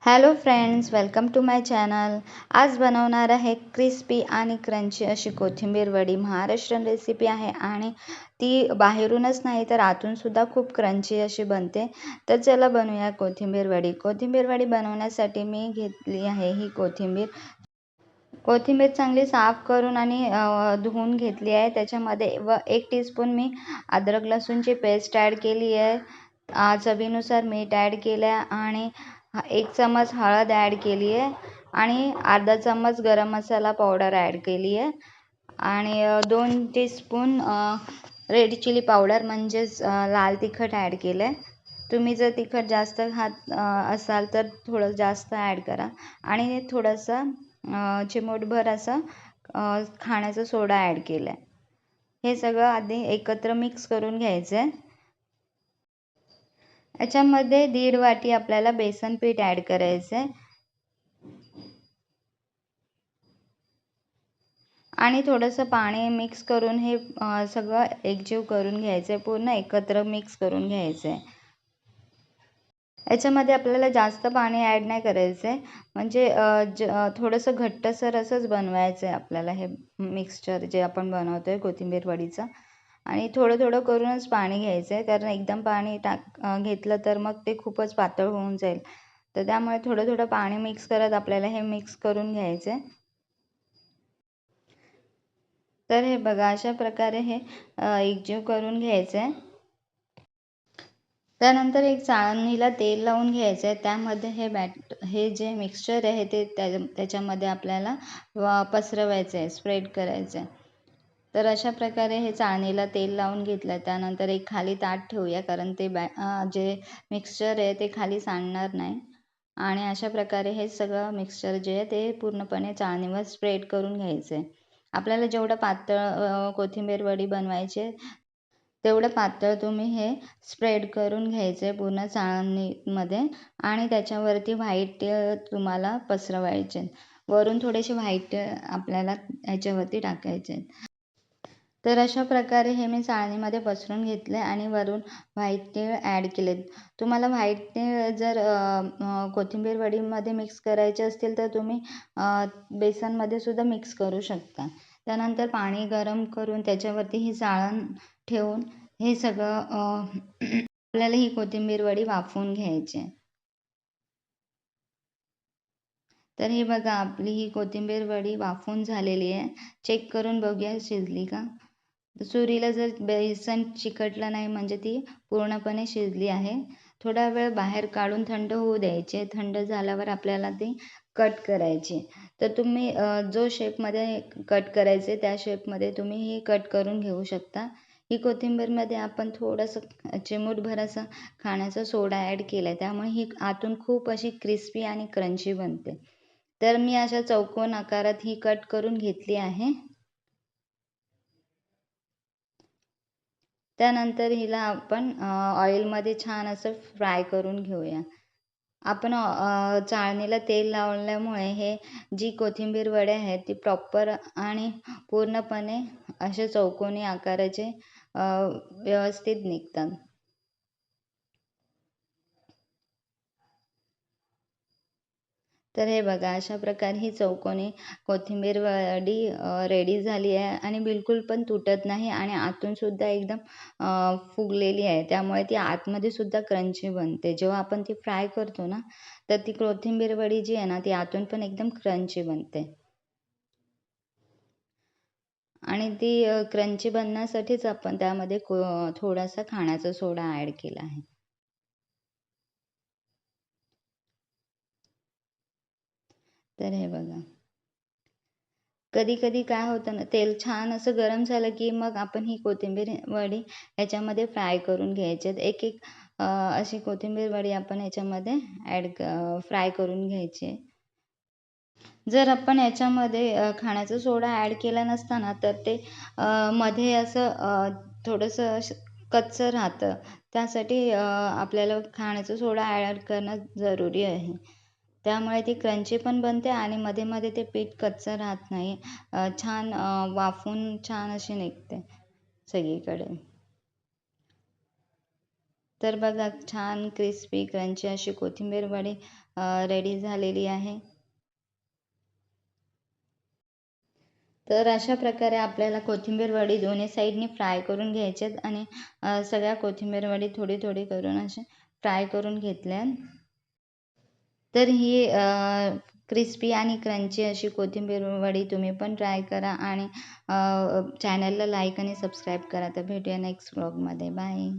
Hello friends, welcome to my channel. आज बनवणार आहे क्रिस्पी आणि क्रंची अशी कोथिंबीर वडी. महाराष्ट्रीयन रेसिपी आहे आणि ती बाहेरूनच नाही तर आतूनसुद्धा खूप क्रंची अशी बनते. तर चला बनवूया कोथिंबीर वडी. कोथिंबीर वडी बनवण्यासाठी मी घेतली आहे ही कोथिंबीर. कोथिंबीर चांगली साफ करून आणि धुवून घेतली आहे. त्याच्यामध्ये 1 टीस्पून मी अद्रक लसूणची पेस्ट ॲड केली आहे. चवीनुसार मीठ ॲड केलं आहे आणि 1 चमच हळद ॲड केली आहे आणि अर्धा चमच गरम मसाला पावडर ॲड केली आहे आणि 2 टीस्पून रेड चिली पावडर म्हणजेच लाल तिखट ॲड केलं आहे. तुम्ही जर तिखट जास्त खात असाल तर थोडं जास्त ॲड करा आणि थोडंसं चिमूटभर असं खाण्याचा सोडा ॲड केला आहे. हे सगळं आधी एकत्र मिक्स करून घ्यायचं आहे. याच्यामध्ये 1.5 वाटी आपल्याला बेसन पीठ ॲड करायचं आहे आणि थोडंसं पाणी मिक्स करून हे सगळं एकजीव करून घ्यायचं आहे. पूर्ण एकत्र मिक्स करून घ्यायचं आहे. याच्यामध्ये आपल्याला जास्त पाणी ॲड नाही करायचं आहे, म्हणजे थोडंसं घट्टसर असंच बनवायचं आहे आपल्याला हे मिक्सचर जे आपण बनवतो आहे कोथिंबीर वडीचं. आणि थोडं थोडं करूनच पाणी घ्यायचं आहे, कारण एकदम पाणी घेतलं तर मग ते खूपच पातळ होऊन जाईल. तर त्यामुळे थोडं थोडं पाणी मिक्स करत आपल्याला हे मिक्स करून घ्यायचं आहे. तर हे बघा, अशा प्रकारे हे एकजीव करून घ्यायचं आहे. त्यानंतर एक चाळणीला तेल लावून घ्यायचं आहे. त्यामध्ये हे जे मिक्सचर आहे ते त्याच्यामध्ये आपल्याला पसरवायचं आहे, स्प्रेड करायचं आहे. तर अशा प्रकारे हे चाळणीला तेल लावून घेतलं. त्यानंतर एक खाली ताट ठेवूया, कारण ते जे मिक्सचर आहे ते खाली सांडणार नाही. आणि अशा प्रकारे हे सगळं मिक्सचर जे आहे ते पूर्णपणे चाळणीवर स्प्रेड करून घ्यायचं आहे. आपल्याला जेवढं पातळ कोथिंबीर वडी बनवायची आहे तेवढं पातळ तुम्ही हे स्प्रेड करून घ्यायचं आहे पूर्ण चाळणीमध्ये आणि त्याच्यावरती व्हाईट तुम्हाला पसरवायचे. वरून थोडेसे व्हाईट आपल्याला ह्याच्यावरती टाकायचे. तर अशा प्रकारे हे मी चाळणीमध्ये पसरून घेतले आणि वरून व्हाईट तीळ ॲड केलेत. तुम्हाला व्हाईट तीळ जर कोथिंबीर वडीमध्ये मिक्स करायचे असतील तर तुम्ही बेसनमध्ये सुद्धा मिक्स करू शकता. त्यानंतर पाणी गरम करून त्याच्यावरती ही चाळण ठेवून हे सगळं आपल्याला ही कोथिंबीर वडी वाफवून घ्यायची आहे. तर हे बघा, आपली ही कोथिंबीर वडी वाफवून झालेली आहे. चेक करून बघूया शिजली का. सुरीला जर बेसन चिकटलं नाही म्हणजे ती पूर्णपणे शिजली आहे. थोडा वेळ बाहेर काढून थंड होऊ द्यायचे. थंड झाल्यावर आपल्याला ती कट करायची. तर तुम्ही जो शेपमध्ये कट करायचे त्या शेपमध्ये तुम्ही ही कट करून घेऊ शकता. ही कोथिंबीरमध्ये आपण थोडंसं चिमूटभर असं खाण्याचा सोडा ॲड केला आहे, त्यामुळे ही आतून खूप अशी क्रिस्पी आणि क्रंची बनते. तर मी अशा चौकोन आकारात ही कट करून घेतली आहे. त्यानंतर हिला आपण ऑइलमध्ये छान असं फ्राय करून घेऊया. आपण चाळणीला तेल लावल्यामुळे हे जी कोथिंबीर वडे आहेत ती प्रॉपर आणि पूर्णपणे असे चौकोनी आकाराचे व्यवस्थित निघतात. तर हे बघा, अशा प्रकारे ही चौकोनी कोथिंबीर वडी रेडी झाली आहे आणि बिलकुल पण तुटत नाही आणि आतूनसुद्धा एकदम फुगलेली आहे. त्यामुळे ती आतमध्ये सुद्धा क्रंची बनते. जेव्हा आपण ती फ्राय करतो ना, तर ती कोथिंबीर वडी जी आहे ना, ती आतून पण एकदम क्रंची बनते. आणि ती क्रंची बनण्यासाठीच आपण त्यामध्ये थोडासा खाण्याचा सोडा ॲड केला आहे. तर हे बघा. कधी-कधी काय होतं ना, तेल छान असं गरम झालं, की मग आपण ही कोथिंबीर वडी ह्याच्यामध्ये फ्राय करून घ्यायचे. एक-एक अशी कोथिंबीर वडी आपण ह्याच्यामध्ये फ्राय करून घ्यायची. जर आपण याच्यामध्ये खाण्याचा सोडा ॲड केला नसता ना, तर ते मध्ये असं थोडंसं कच्चं राहतं. त्यासाठी आपल्याला खाण्याचा सोडा ॲड करणं जरुरी आहे. त्यामुळे ती क्रंची पण बनते आणि मध्ये-मध्ये ते पीठ कच्चं राहत नाही. छान वाफून छान अशी निघते सगळीकडे. तर बघा, छान क्रिस्पी क्रंची अशी कोथिंबीर वडी रेडी झालेली आहे. तर अशा प्रकारे आपल्याला कोथिंबीर वडी दोन्ही साईडनी फ्राय करून घ्यायच्यात आणि सगळ्या कोथिंबीर वडी थोडी थोडी करून अशा फ्राय करून घेतल्या. तर ही क्रिस्पी आणि क्रंची अशी कोथिंबीर वडी तुम्ही पण ट्राय करा आणि चॅनलला लाईक आणि सबस्क्राईब करा. तर भेटूया नेक्स्ट व्लॉगमध्ये. बाय.